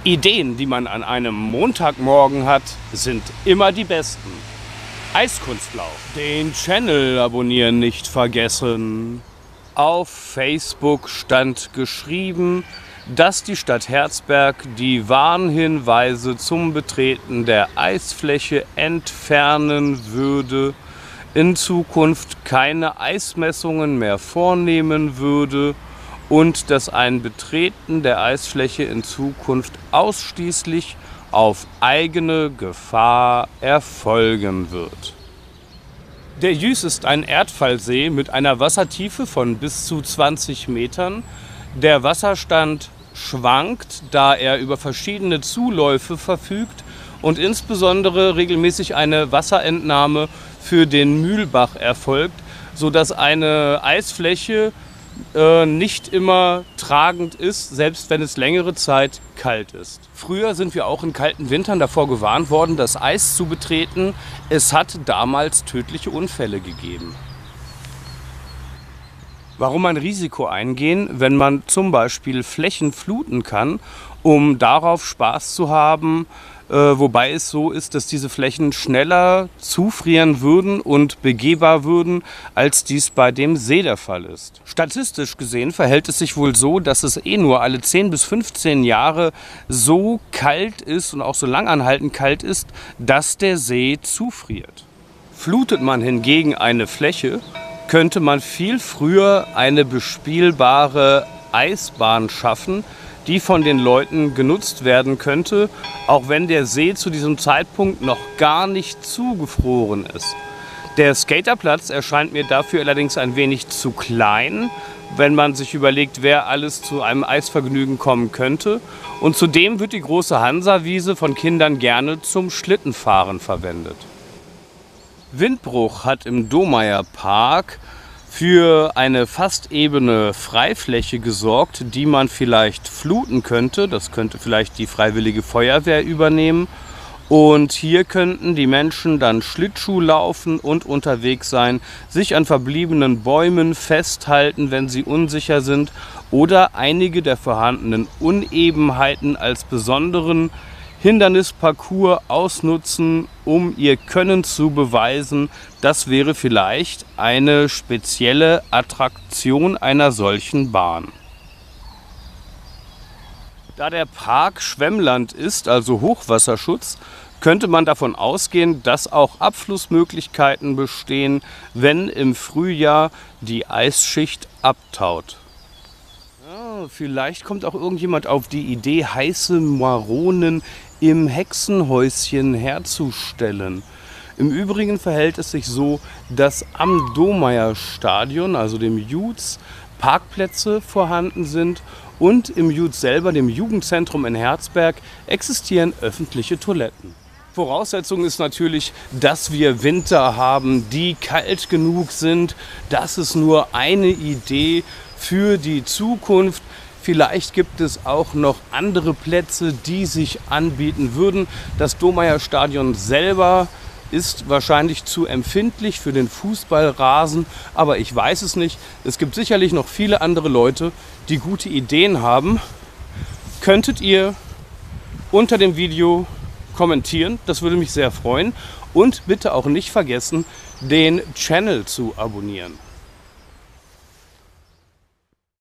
Ideen, die man an einem Montagmorgen hat, sind immer die besten. Eiskunstlauf. Den Channel abonnieren nicht vergessen. Auf Facebook stand geschrieben, dass die Stadt Herzberg die Warnhinweise zum Betreten der Eisfläche entfernen würde, in Zukunft keine Eismessungen mehr vornehmen würde und dass ein Betreten der Eisfläche in Zukunft ausschließlich auf eigene Gefahr erfolgen wird. Der Jüß ist ein Erdfallsee mit einer Wassertiefe von bis zu 20 Metern. Der Wasserstand schwankt, da er über verschiedene Zuläufe verfügt und insbesondere regelmäßig eine Wasserentnahme für den Mühlbach erfolgt, sodass eine Eisfläche nicht immer tragend ist, selbst wenn es längere Zeit kalt ist. Früher sind wir auch in kalten Wintern davor gewarnt worden, das Eis zu betreten. Es hat damals tödliche Unfälle gegeben. Warum ein Risiko eingehen, wenn man zum Beispiel Flächen fluten kann, um darauf Spaß zu haben, wobei es so ist, dass diese Flächen schneller zufrieren würden und begehbar würden, als dies bei dem See der Fall ist. Statistisch gesehen verhält es sich wohl so, dass es nur alle 10 bis 15 Jahre so kalt ist und auch so langanhaltend kalt ist, dass der See zufriert. Flutet man hingegen eine Fläche, könnte man viel früher eine bespielbare Eisbahn schaffen, die von den Leuten genutzt werden könnte, auch wenn der See zu diesem Zeitpunkt noch gar nicht zugefroren ist. Der Skaterplatz erscheint mir dafür allerdings ein wenig zu klein, wenn man sich überlegt, wer alles zu einem Eisvergnügen kommen könnte. Und zudem wird die große Hansawiese von Kindern gerne zum Schlittenfahren verwendet. Windbruch hat im Domeyer Park für eine fast ebene Freifläche gesorgt, die man vielleicht fluten könnte. Das könnte vielleicht die Freiwillige Feuerwehr übernehmen. Und hier könnten die Menschen dann Schlittschuh laufen und unterwegs sein, sich an verbliebenen Bäumen festhalten, wenn sie unsicher sind, oder einige der vorhandenen Unebenheiten als besonderen Hindernisparcours ausnutzen, um ihr Können zu beweisen. Das wäre vielleicht eine spezielle Attraktion einer solchen Bahn. Da der Park Schwemmland ist, also Hochwasserschutz, könnte man davon ausgehen, dass auch Abflussmöglichkeiten bestehen, wenn im Frühjahr die Eisschicht abtaut. Ja, vielleicht kommt auch irgendjemand auf die Idee, heiße Maronen im Hexenhäuschen herzustellen. Im Übrigen verhält es sich so, dass am Domeyer Stadion, also dem Juz, Parkplätze vorhanden sind und im Juz selber, dem Jugendzentrum in Herzberg, existieren öffentliche Toiletten. Voraussetzung ist natürlich, dass wir Winter haben, die kalt genug sind. Das ist nur eine Idee für die Zukunft. Vielleicht gibt es auch noch andere Plätze, die sich anbieten würden. Das Domeyer Stadion selber ist wahrscheinlich zu empfindlich für den Fußballrasen, aber ich weiß es nicht. Es gibt sicherlich noch viele andere Leute, die gute Ideen haben. Könntet ihr unter dem Video kommentieren, das würde mich sehr freuen. Und bitte auch nicht vergessen, den Channel zu abonnieren.